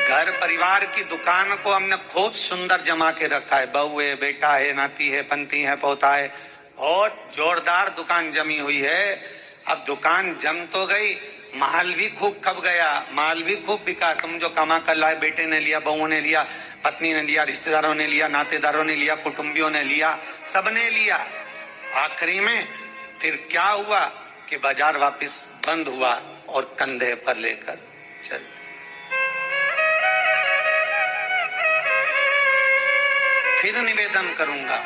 घर परिवार की दुकान को हमने खूब सुंदर जमा के रखा है। बहू है, बेटा है, नाती है, पंती है, पोता है, बहुत जोरदार दुकान जमी हुई है। अब दुकान जम तो गई, माल भी खूब खप गया, माल भी खूब बिका। तुम जो कमा कर लाए, बेटे ने लिया, बहू ने लिया, पत्नी ने लिया, रिश्तेदारों ने लिया, नातेदारों ने लिया, कुटुंबियों ने लिया, सबने लिया। आखिरी में फिर क्या हुआ कि बाजार वापस बंद हुआ और कंधे पर लेकर चल। फिर निवेदन करूंगा,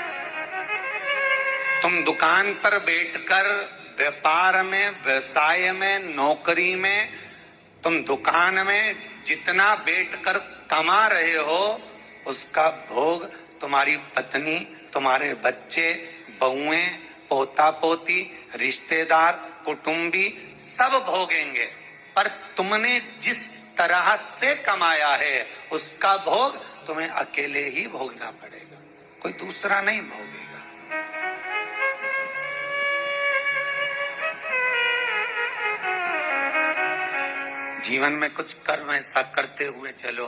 तुम दुकान पर बैठकर व्यापार में, व्यवसाय में, नौकरी में, तुम दुकान में जितना बैठकर कमा रहे हो उसका भोग तुम्हारी पत्नी, तुम्हारे बच्चे, बहुएं, पोता पोती, रिश्तेदार, कुटुंबी सब भोगेंगे। पर तुमने जिस तरह से कमाया है उसका भोग तुम्हें अकेले ही भोगना पड़ेगा, कोई दूसरा नहीं भोगेगा। जीवन में कुछ कर्म ऐसा करते हुए चलो।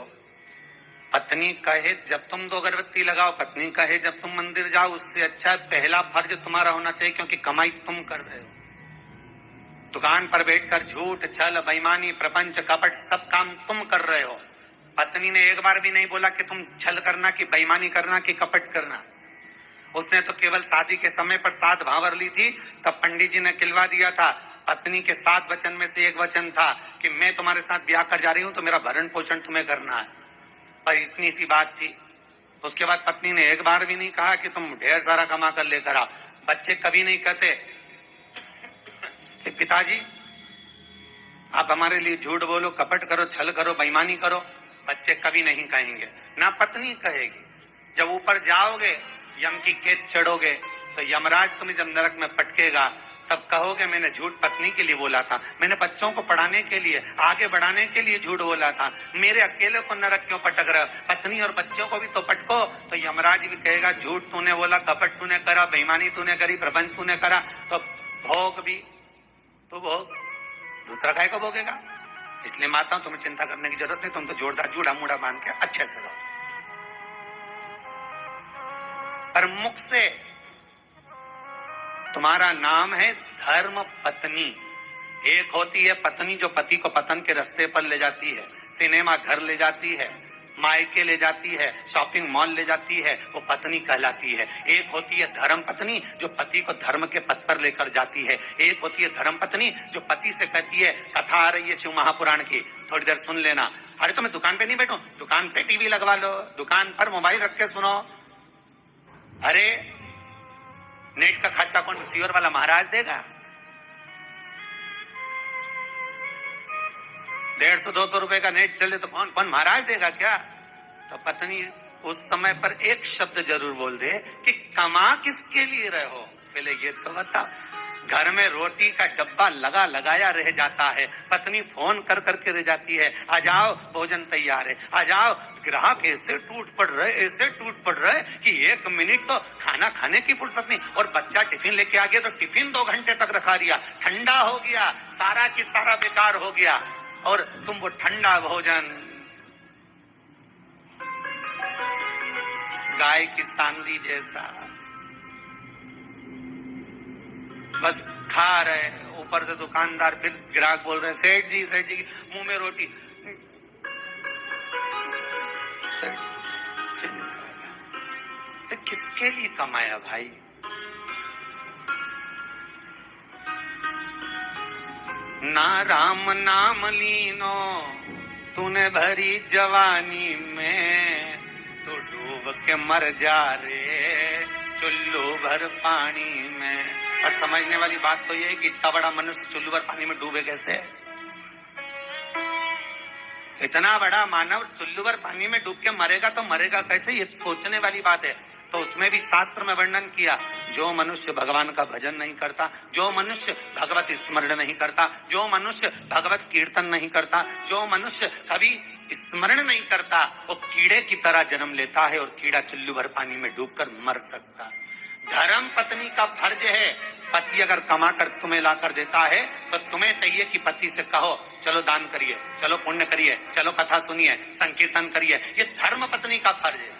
पत्नी कहे जब तुम 2 अगरबत्ती लगाओ, पत्नी कहे जब तुम मंदिर जाओ, उससे अच्छा पहला फर्ज तुम्हारा होना चाहिए, क्योंकि कमाई तुम कर रहे हो। दुकान पर बैठकर झूठ, छल, बेईमानी, प्रपंच, कपट सब काम तुम कर रहे हो। पत्नी ने एक बार भी नहीं बोला कि तुम छल करना, कि बेईमानी करना, कि कपट करना। उसने तो केवल शादी के समय पर 7 भावर ली थी, तब पंडित जी ने खिलवा दिया था। पत्नी के 7 वचन में से एक वचन था कि मैं तुम्हारे साथ ब्याह कर जा रही हूं तो मेरा भरण पोषण तुम्हें करना है, पर इतनी सी बात थी। उसके बाद पत्नी ने एक बार भी नहीं कहा कि तुम ढेर सारा कमा कर लेकर आओ। बच्चे कभी नहीं कहते कि पिताजी आप हमारे लिए झूठ बोलो, कपट करो, छल करो, बेईमानी करो। बच्चे कभी नहीं कहेंगे, ना पत्नी कहेगी। जब ऊपर जाओगे, यम की खेत चढ़ोगे, तो यमराज तुम्हें जब नरक में पटकेगा तब कहोगे मैंने झूठ पत्नी के लिए बोला था, मैंने बच्चों को पढ़ाने के लिए, आगे बढ़ाने के लिए झूठ बोला था, मेरे अकेले को नरक क्यों पटक रहा? पत्नी और बच्चों को भी तो पटको। तो यमराज भी कहेगा झूठ तूने बोला, कपट तूने करा, बेईमानी तूने करी, प्रपंच तूने करा, तो भोग भी तो भोग, दूसरा काय को भोगेगा। इसलिए माता तुम्हें चिंता करने की जरूरत नहीं, तुम तो जोरदार जूड़ा मूड़ा बांध के अच्छे से रहो। पर मुख से तुम्हारा नाम है धर्म पत्नी। एक होती है पत्नी जो पति को पतन के रास्ते पर ले जाती है, सिनेमा घर ले जाती है, मायके ले जाती है, शॉपिंग मॉल ले जाती है, वो पत्नी कहलाती है। एक होती है धर्म पत्नी जो पति को धर्म के पथ पर लेकर जाती है। एक होती है धर्म पत्नी जो पति से कहती है, कथा आ रही है शिव महापुराण की, थोड़ी देर सुन लेना। अरे तो मैं दुकान पे नहीं बैठूं, दुकान पे टीवी लगवा लो, दुकान पर मोबाइल रख के सुनो। अरे नेट का खर्चा कौन रिसीवर वाला महाराज देगा? 150-200 रुपए का नेट चले तो कौन महाराज देगा क्या? तो पत्नी उस समय पर एक शब्द जरूर बोल दे कि कमा किसके लिए रहे हो, पहले ये तो बताओ। घर में रोटी का डब्बा लगा लगाया रह जाता है, पत्नी फोन कर करके रह जाती है, आ जाओ भोजन तैयार है, आ जाओ। ग्राहक ऐसे टूट पड़ रहे कि 1 मिनट तो खाना खाने की फुर्सत नहीं। और बच्चा टिफिन लेके आ गया तो टिफिन 2 घंटे तक रखा दिया, ठंडा हो गया, सारा की सारा बेकार हो गया। और तुम वो ठंडा भोजन गाय की सांदी जैसा बस खा रहे। ऊपर से दुकानदार, फिर ग्राहक बोल रहे सेठ जी मुंह में रोटी, तो किसके लिए कमाया भाई? ना राम नाम लीनो तूने भरी जवानी में, तो डूब के मर जा रे चुल्लू भर पानी में। और समझने वाली बात तो यह है कि इतना बड़ा मनुष्य चुल्लू भर पानी में डूबे कैसे? इतना बड़ा मानव चुल्लू भर पानी में डूब के मरेगा तो मरेगा कैसे? ये सोचने वाली बात है। तो उसमें भी शास्त्र में वर्णन किया, जो मनुष्य भगवान का भजन नहीं करता, जो मनुष्य भगवत स्मरण नहीं करता, जो मनुष्य भगवत कीर्तन नहीं करता, जो मनुष्य कभी स्मरण नहीं करता, वो कीड़े की तरह जन्म लेता है और कीड़ा चुल्लू भर पानी में डूबकर मर सकता। धर्म पत्नी का फर्ज है पति अगर कमा कर तुम्हें ला कर देता है तो तुम्हें चाहिए कि पति से कहो चलो दान करिए, चलो पुण्य करिए, चलो कथा सुनिए, संकीर्तन करिए। ये धर्म पत्नी का फर्ज है।